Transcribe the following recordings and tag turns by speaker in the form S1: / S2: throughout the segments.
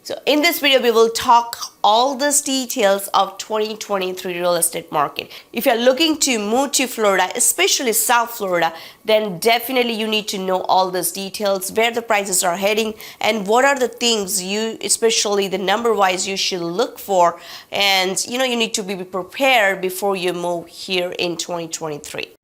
S1: So in this video, we will talk all these details of 2023 real estate market. If you're looking to move to Florida, especially South Florida, then definitely you need to know all these details, where the prices are heading, and what are the things you, especially the number-wise, you should look for. And you need to be prepared before you move here in 2023.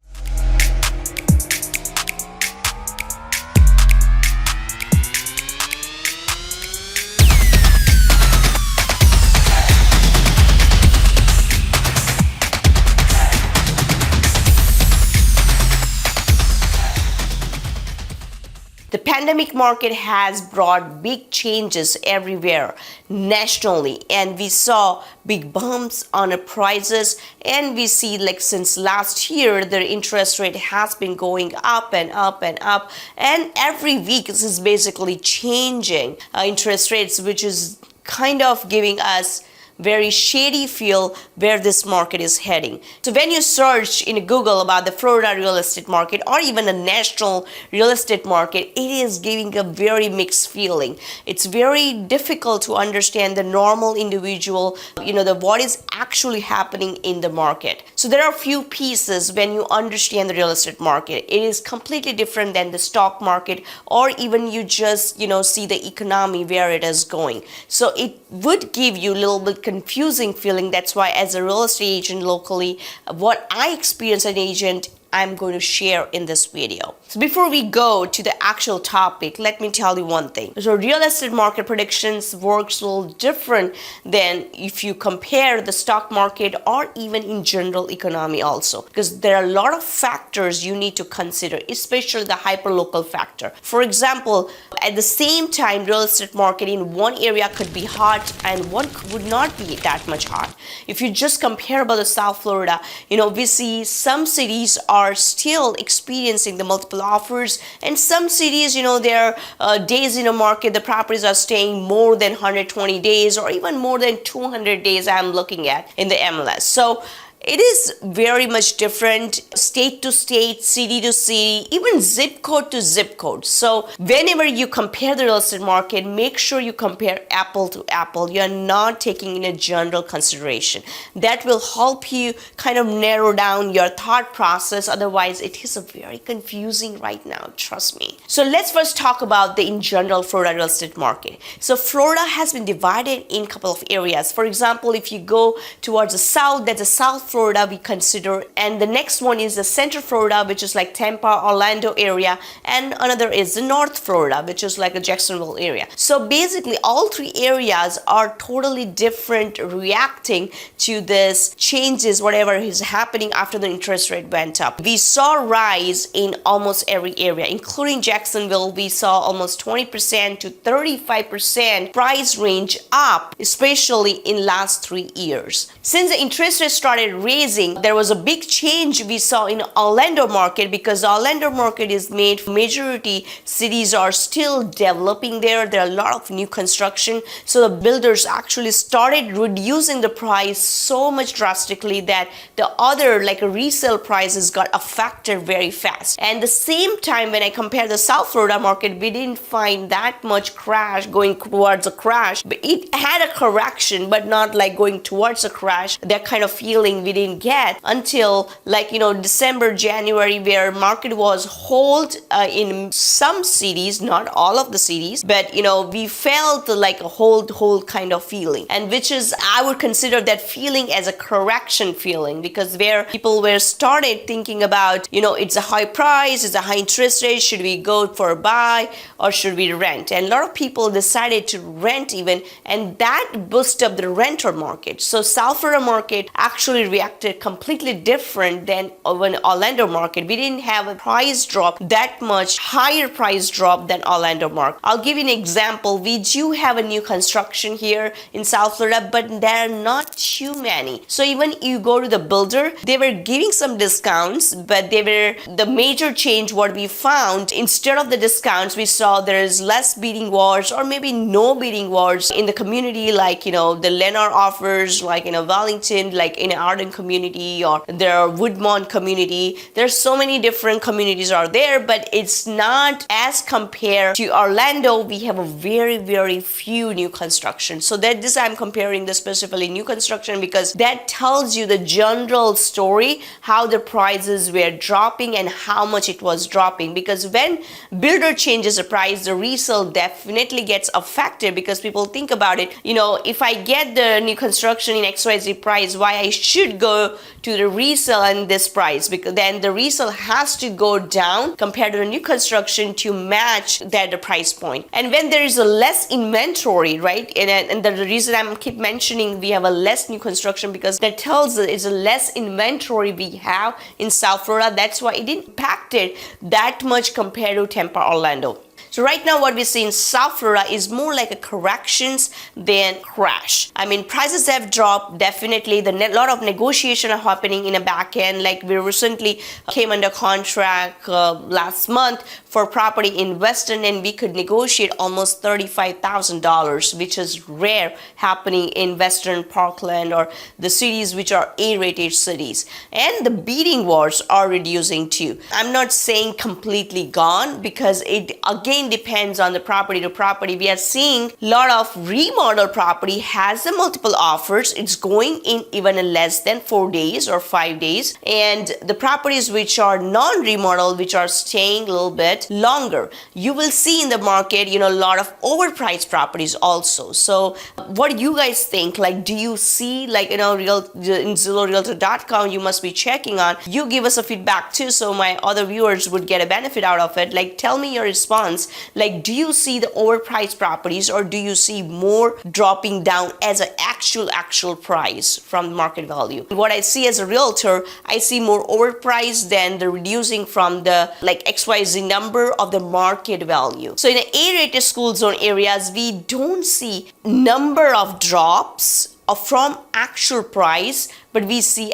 S1: The pandemic market has brought big changes everywhere nationally, and we saw big bumps on the prices, and we see like since last year the interest rate has been going up and up and up, and every week this is basically changing interest rates, which is kind of giving us very shady feel where this market is heading. So when you search in Google about the Florida real estate market or even the national real estate market, it is giving a very mixed feeling. It's very difficult to understand the normal individual, what is actually happening in the market. So there are a few pieces when you understand the real estate market. It is completely different than the stock market, or even you just, see the economy where it is going. So it would give you a little bit confusing feeling. That's why as a real estate agent locally, what I experience as an agent, I'm going to share in this video. So before we go to the actual topic, let me tell you one thing. So real estate market predictions works a little different than if you compare the stock market or even in general economy also, because there are a lot of factors you need to consider, especially the hyperlocal factor. For example, at the same time, real estate market in one area could be hot and one would not be that much hot. If you just compare about the South Florida, we see some cities are still experiencing the multiple offers, and some cities, their days in a market, the properties are staying more than 120 days or even more than 200 days I'm looking at in the MLS. So it is very much different state to state, city to city, even zip code to zip code. So whenever you compare the real estate market, make sure you compare apple to apple. You're not taking in a general consideration. That will help you kind of narrow down your thought process. Otherwise, it is a very confusing right now, trust me. So let's first talk about the in general Florida real estate market. So Florida has been divided in a couple of areas. For example, if you go towards the south, that's the South Florida we consider, and the next one is the Central Florida, which is like Tampa, Orlando area, and another is the North Florida, which is like a Jacksonville area. So basically all three areas are totally different, reacting to this changes, whatever is happening after the interest rate went up. We saw a rise in almost every area, including Jacksonville. We saw almost 20% to 35% price range up, especially in last 3 years. Since the interest rate started raising, there was a big change we saw in Orlando market, because the Orlando market is made, majority cities are still developing there. There are a lot of new construction. So the builders actually started reducing the price so much drastically that the other like resale prices got affected very fast. And the same time, when I compare the South Florida market, we didn't find that much crash going towards a crash, but it had a correction, but not like going towards a crash. That kind of feeling we didn't get until December, January, where market was hold in some cities, not all of the cities, but we felt like a hold kind of feeling, and which is, I would consider that feeling as a correction feeling, because where people were started thinking about, it's a high price, it's a high interest rate, should we go for a buy or should we rent? And a lot of people decided to rent even, and that boosted up the renter market. So South Florida market actually reacted completely different than when Orlando market. We didn't have a price drop, that much higher price drop than Orlando market. I'll give you an example. We do have a new construction here in South Florida, but there are not too many. So even you go to the builder, they were giving some discounts, but the major change what we found, instead of the discounts, we saw there is less bidding wars or maybe no bidding wars in the community, like the Lennar offers, like Wellington, like in Arden apartment community or their Woodmont community. There's so many different communities are there, but it's not as compared to Orlando. We have a very few new construction. So that this I'm comparing the specifically new construction because that tells you the general story, how the prices were dropping and how much it was dropping. Because when builder changes the price, the resale definitely gets affected because people think about it, if I get the new construction in XYZ price, why I should go to the resale and this price, because then the resale has to go down compared to the new construction to match that the price point. And when there is a less inventory, right, and the reason I'm keep mentioning we have a less new construction because that tells us it's a less inventory we have in South Florida. That's why it impacted that much compared to Tampa, Orlando. So right now what we see in South Florida is more like a corrections than crash. I mean, prices have dropped definitely. The lot of negotiation are happening in a back end. Like we recently came under contract last month for property in Weston, and we could negotiate almost $35,000, which is rare happening in Western Parkland or the cities which are A-rated cities. And the bidding wars are reducing too. I'm not saying completely gone because it again depends on the property to property. We are seeing a lot of remodel property has the multiple offers. It's going in even in less than 4 days or 5 days. And the properties which are non-remodel, which are staying a little bit longer, you will see in the market, a lot of overpriced properties also. So what do you guys think? Like, do you see, like, in ZillowRealtor.com, you must be checking on. You give us a feedback too, so my other viewers would get a benefit out of it. Like, tell me your response. Like, do you see the overpriced properties or do you see more dropping down as an actual price from market value? What I see as a realtor, I see more overpriced than the reducing from the like XYZ number of the market value. So in the A-rated school zone areas, we don't see number of drops from actual price, but we see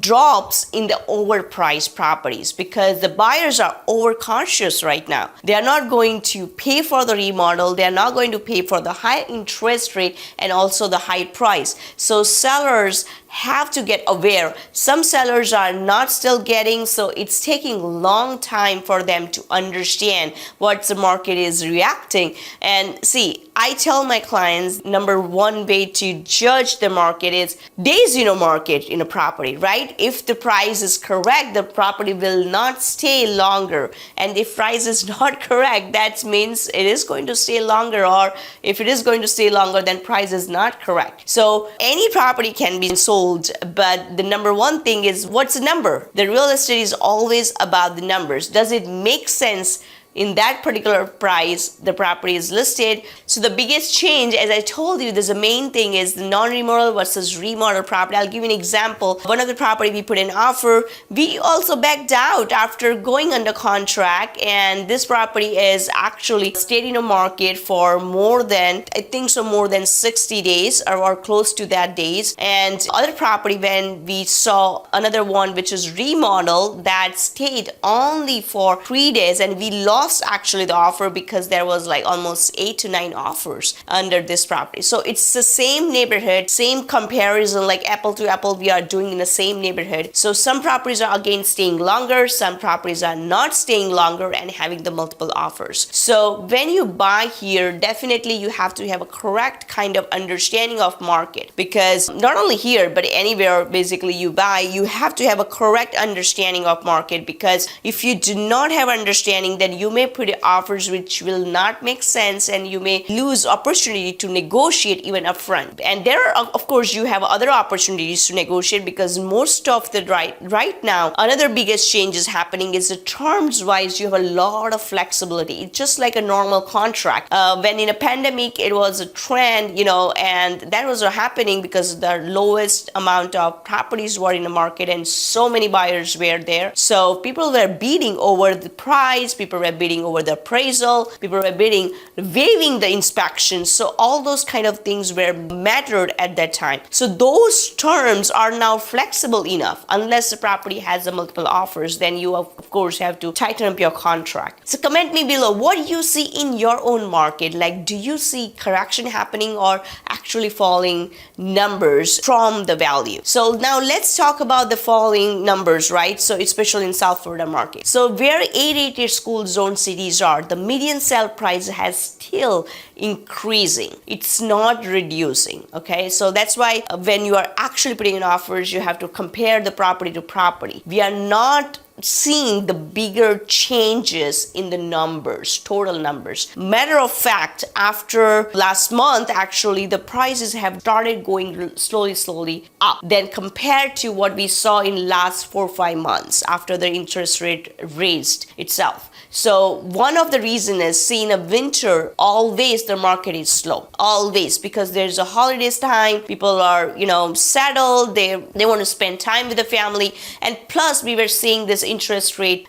S1: drops in the overpriced properties because the buyers are overcautious right now. They are not going to pay for the remodel. They are not going to pay for the high interest rate and also the high price. So sellers have to get aware. Some sellers are not still getting, so it's taking a long time for them to understand what the market is reacting. And see, I tell my clients, number one way to judge the market is days market in a property, right? If the price is correct, the property will not stay longer. And if price is not correct, that means it is going to stay longer, or if it is going to stay longer, then price is not correct. So any property can be sold, but the number one thing is, what's the number? The real estate is always about the numbers. Does it make sense? In that particular price, the property is listed. So the biggest change, as I told you, the main thing is the non-remodel versus remodel property. I'll give you an example. One of the property we put in offer, we also backed out after going under contract, and this property is actually stayed in a market for more than 60 days or close to that days. And other property, when we saw another one which is remodel, that stayed only for 3 days, and we lost actually the offer because there was like almost 8 to 9 offers under this property. So it's the same neighborhood, same comparison, like apple to apple we are doing in the same neighborhood. So some properties are again staying longer, some properties are not staying longer and having the multiple offers. So when you buy here, definitely you have to have a correct kind of understanding of market, because not only here but anywhere basically you buy, you have to have a correct understanding of market, because if you do not have understanding, then you may put offers which will not make sense and you may lose opportunity to negotiate even upfront. And there are, of course, you have other opportunities to negotiate, because most of the right now, another biggest change is happening is the terms wise, you have a lot of flexibility. It's just like a normal contract. When in a pandemic, it was a trend, and that was happening because the lowest amount of properties were in the market and so many buyers were there. So people were bidding over the price, people were bidding over the appraisal, people were bidding, waiving the inspection. So all those kind of things were mattered at that time. So those terms are now flexible enough. Unless the property has a multiple offers, then you of course have to tighten up your contract. So comment me below, what do you see in your own market? Like, do you see correction happening or actually falling numbers from the value? So now let's talk about the falling numbers, right? So especially in South Florida market. So where A-rated school zone cities are, the median sale price has still increasing. It's not reducing. Okay, so that's why when you are actually putting in offers, you have to compare the property to property. We are not seeing the bigger changes in the numbers, total numbers. Matter of fact, after last month, actually the prices have started going slowly up. Then compared to what we saw in last 4 or 5 months after the interest rate raised itself. So one of the reasons is, see, in a winter, always the market is slow, always, because there's a holidays time, people are, settled, they want to spend time with the family, and plus we were seeing this interest rate,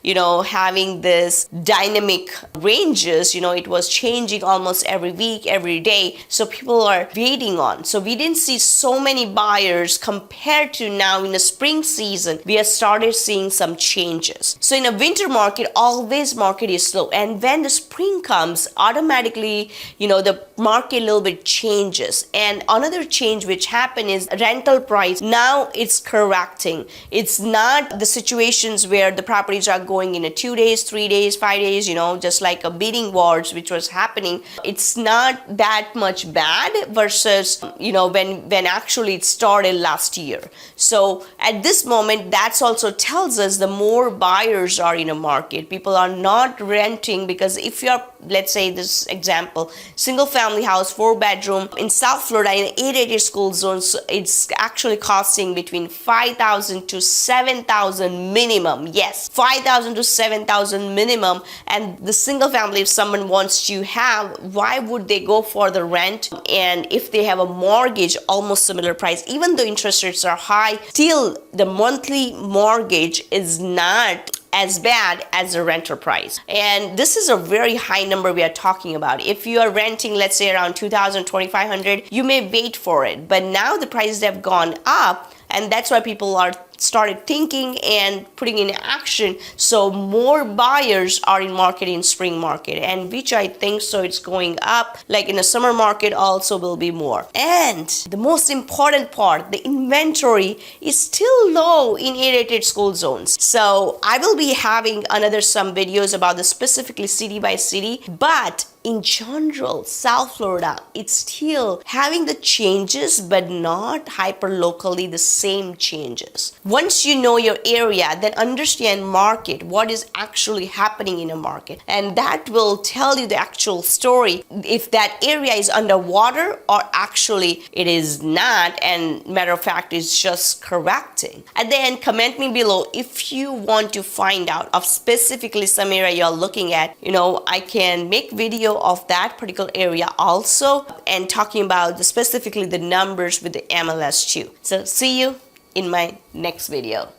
S1: having this dynamic ranges, it was changing almost every week, every day, so people are waiting on. So we didn't see so many buyers compared to now in the spring season. We have started seeing some changes. So in a winter market, always market is slow, and when the spring comes, automatically the market a little bit changes. And another change which happened is rental price. Now it's correcting. It's not the situations where the properties are going in a 2 days, 3 days, 5 days, just like a bidding wars which was happening. It's not that much bad versus when actually it started last year. So at this moment, that's also tells us the more buyers are in a market. People are not renting, because if you're, let's say this example, single family house, 4-bedroom in South Florida in A-rated school zones, it's actually costing between $5,000 to $7,000 minimum. Yes, $5,000 to $7,000 minimum. And the single family, if someone wants to have, why would they go for the rent? And if they have a mortgage, almost similar price, even though interest rates are high, still the monthly mortgage is not as bad as the renter price. And this is a very high number we are talking about. If you are renting, let's say around $2,000, $2,500, you may wait for it. But now the prices have gone up, and that's why people are started thinking and putting in action. So more buyers are in market in spring market, and which I think so it's going up. Like in the summer market also will be more. And the most important part, the inventory is still low in A-rated school zones. So I will be having some videos about this specifically city by city, but in general, South Florida, it's still having the changes, but not hyper locally the same changes. Once you know your area, then understand market, what is actually happening in a market. And that will tell you the actual story, if that area is underwater or actually it is not, and matter of fact, it's just correcting. At the end, comment me below if you want to find out of specifically some area you're looking at. I can make video of that particular area also, and talking about specifically the numbers with the MLS too. So see you in my next video.